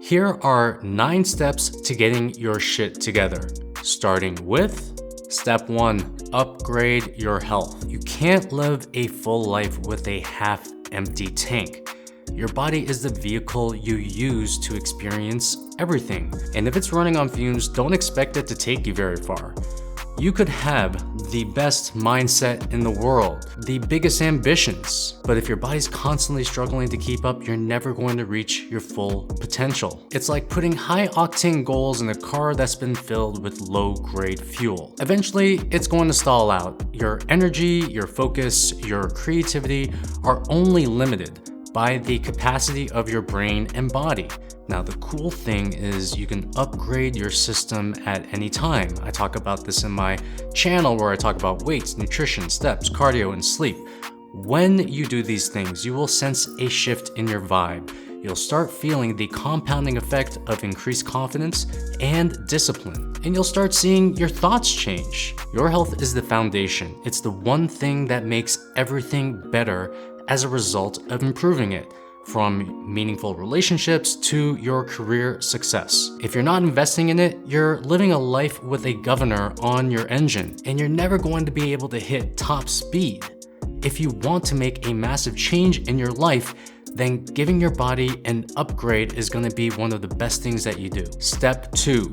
Here are 9 steps to getting your shit together. Starting with step 1, upgrade your health. You can't live a full life with a half-empty tank. Your body is the vehicle you use to experience everything. And if it's running on fumes, don't expect it to take you very far. You could have the best mindset in the world, the biggest ambitions, but if your body's constantly struggling to keep up, you're never going to reach your full potential. It's like putting high-octane goals in a car that's been filled with low-grade fuel. Eventually, it's going to stall out. Your energy, your focus, your creativity are only limited by the capacity of your brain and body. Now, the cool thing is you can upgrade your system at any time. I talk about this in my channel where I talk about weights, nutrition, steps, cardio, and sleep. When you do these things, you will sense a shift in your vibe. You'll start feeling the compounding effect of increased confidence and discipline. And you'll start seeing your thoughts change. Your health is the foundation. It's the one thing that makes everything better as a result of improving it. From meaningful relationships to your career success. If you're not investing in it, you're living a life with a governor on your engine, and you're never going to be able to hit top speed. If you want to make a massive change in your life, then giving your body an upgrade is going to be one of the best things that you do. Step 2,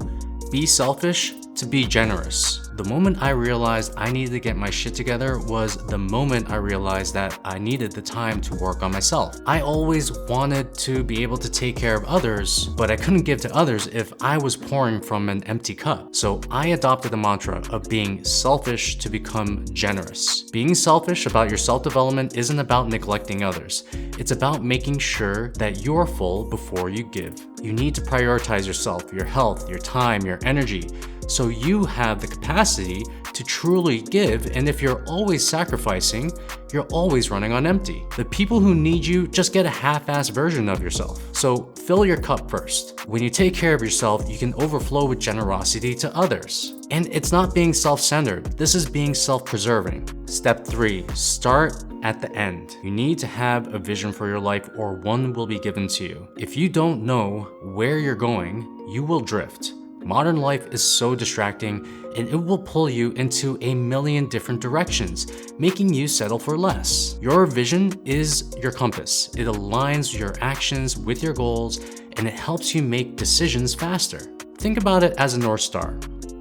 be selfish to be generous. The moment I realized I needed to get my shit together was the moment I realized that I needed the time to work on myself. I always wanted to be able to take care of others, but I couldn't give to others if I was pouring from an empty cup. So I adopted the mantra of being selfish to become generous. Being selfish about your self-development isn't about neglecting others. It's about making sure that you're full before you give. You need to prioritize yourself, your health, your time, your energy, so you have the capacity to truly give. And if you're always sacrificing, you're always running on empty. The people who need you just get a half-assed version of yourself. So fill your cup first. When you take care of yourself, you can overflow with generosity to others. And it's not being self-centered. This is being self-preserving. Step 3, start at the end. You need to have a vision for your life, or one will be given to you. If you don't know where you're going, you will drift. Modern life is so distracting, and it will pull you into a million different directions, making you settle for less. Your vision is your compass. It aligns your actions with your goals, and it helps you make decisions faster. Think about it as a North Star.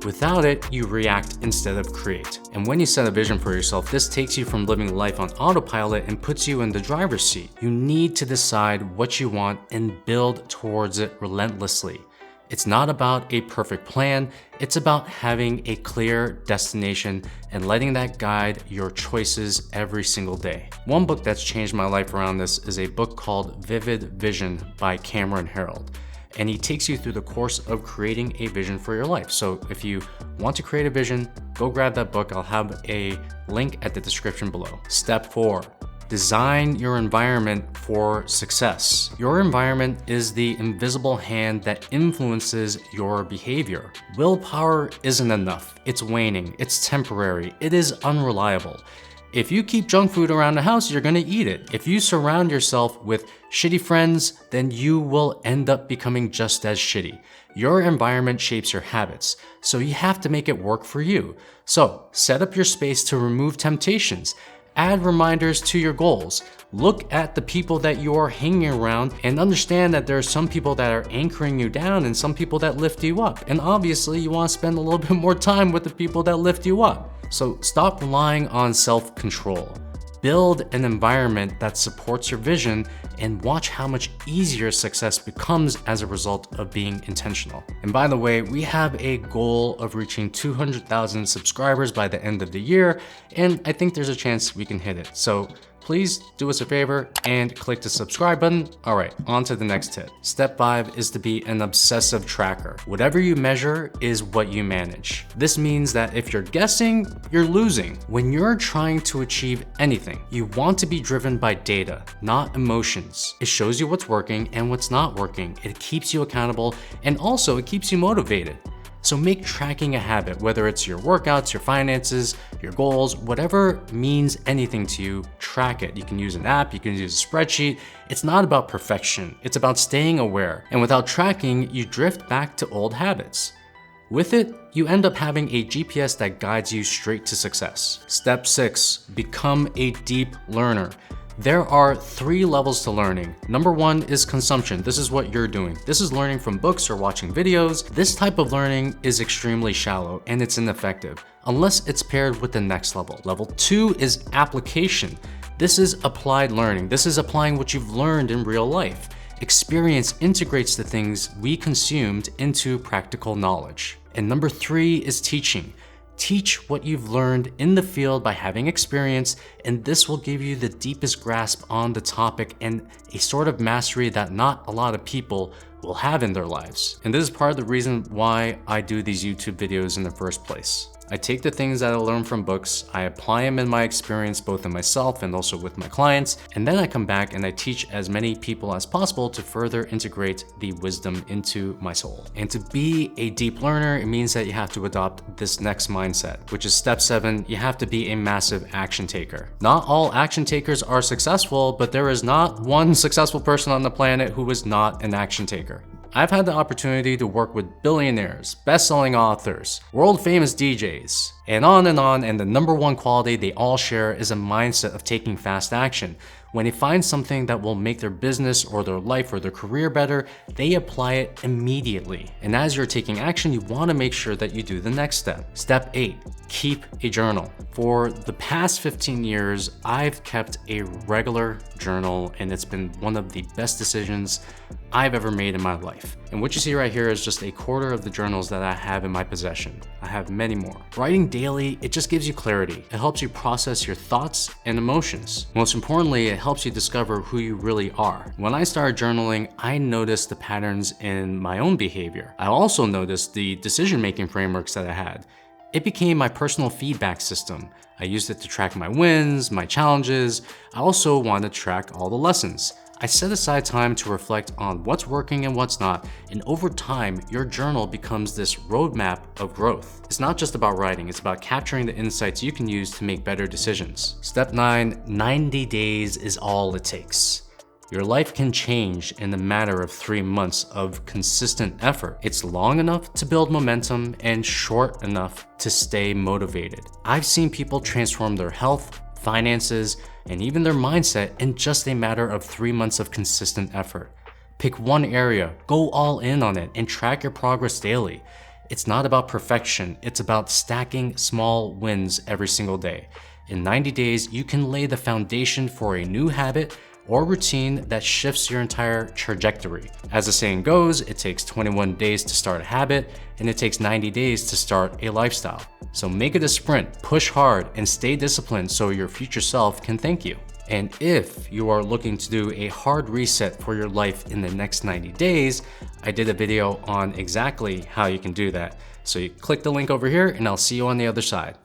Without it, you react instead of create. And when you set a vision for yourself, this takes you from living life on autopilot and puts you in the driver's seat. You need to decide what you want and build towards it relentlessly. It's not about a perfect plan, it's about having a clear destination and letting that guide your choices every single day. One book that's changed my life around this is a book called Vivid Vision by Cameron Herold. And he takes you through the course of creating a vision for your life. So if you want to create a vision, go grab that book. I'll have a link at the description below. Step 4. Design your environment for success. Your environment is the invisible hand that influences your behavior. Willpower isn't enough. It's waning. It's temporary. It is unreliable. If you keep junk food around the house, you're gonna eat it. If you surround yourself with shitty friends, then you will end up becoming just as shitty. Your environment shapes your habits, so you have to make it work for you. So set up your space to remove temptations. Add reminders to your goals. Look at the people that you are hanging around and understand that there are some people that are anchoring you down and some people that lift you up. And obviously you want to spend a little bit more time with the people that lift you up. So stop relying on self-control. Build an environment that supports your vision and watch how much easier success becomes as a result of being intentional. And by the way, we have a goal of reaching 200,000 subscribers by the end of the year, and I think there's a chance we can hit it. So please do us a favor and click the subscribe button. All right, on to the next tip. Step 5 is to be an obsessive tracker. Whatever you measure is what you manage. This means that if you're guessing, you're losing. When you're trying to achieve anything, you want to be driven by data, not emotions. It shows you what's working and what's not working. It keeps you accountable, and also it keeps you motivated. So make tracking a habit, whether it's your workouts, your finances, your goals, whatever means anything to you, track it. You can use an app, you can use a spreadsheet. It's not about perfection, it's about staying aware. And without tracking, you drift back to old habits. With it, you end up having a GPS that guides you straight to success. Step 6, become a deep learner. There are 3 levels to learning. Number 1 is consumption. This is what you're doing. This is learning from books or watching videos. This type of learning is extremely shallow and it's ineffective unless it's paired with the next level. Level 2 is application. This is applied learning. This is applying what you've learned in real life. Experience integrates the things we consumed into practical knowledge. And number 3 is teaching. Teach what you've learned in the field by having experience, and this will give you the deepest grasp on the topic and a sort of mastery that not a lot of people will have in their lives. And this is part of the reason why I do these YouTube videos in the first place. I take the things that I learn from books, I apply them in my experience both in myself and also with my clients, and then I come back and I teach as many people as possible to further integrate the wisdom into my soul. And to be a deep learner, it means that you have to adopt this next mindset, which is step 7, you have to be a massive action taker. Not all action takers are successful, but there is not one successful person on the planet who is not an action taker. I've had the opportunity to work with billionaires, best-selling authors, world-famous DJs, and the number 1 quality they all share is a mindset of taking fast action. When they find something that will make their business or their life or their career better, they apply it immediately. And as you're taking action, you want to make sure that you do the next step. Step 8, keep a journal. For the past 15 years, I've kept a regular journal, and it's been one of the best decisions I've ever made in my life. And what you see right here is just a quarter of the journals that I have in my possession. I have many more. Writing daily, it just gives you clarity. It helps you process your thoughts and emotions. Most importantly, it helps you discover who you really are. When I started journaling, I noticed the patterns in my own behavior. I also noticed the decision-making frameworks that I had. It became my personal feedback system. I used it to track my wins, my challenges. I also wanted to track all the lessons. I set aside time to reflect on what's working and what's not, and over time, your journal becomes this roadmap of growth. It's not just about writing, it's about capturing the insights you can use to make better decisions. Step 9, 90 days is all it takes. Your life can change in a matter of 3 months of consistent effort. It's long enough to build momentum and short enough to stay motivated. I've seen people transform their health, finances, and even their mindset in just a matter of 3 months of consistent effort. Pick one area, go all in on it, and track your progress daily. It's not about perfection, it's about stacking small wins every single day. In 90 days, you can lay the foundation for a new habit or routine that shifts your entire trajectory. As the saying goes, it takes 21 days to start a habit, and it takes 90 days to start a lifestyle. So make it a sprint, push hard, and stay disciplined so your future self can thank you. And if you are looking to do a hard reset for your life in the next 90 days, I did a video on exactly how you can do that. So you click the link over here, and I'll see you on the other side.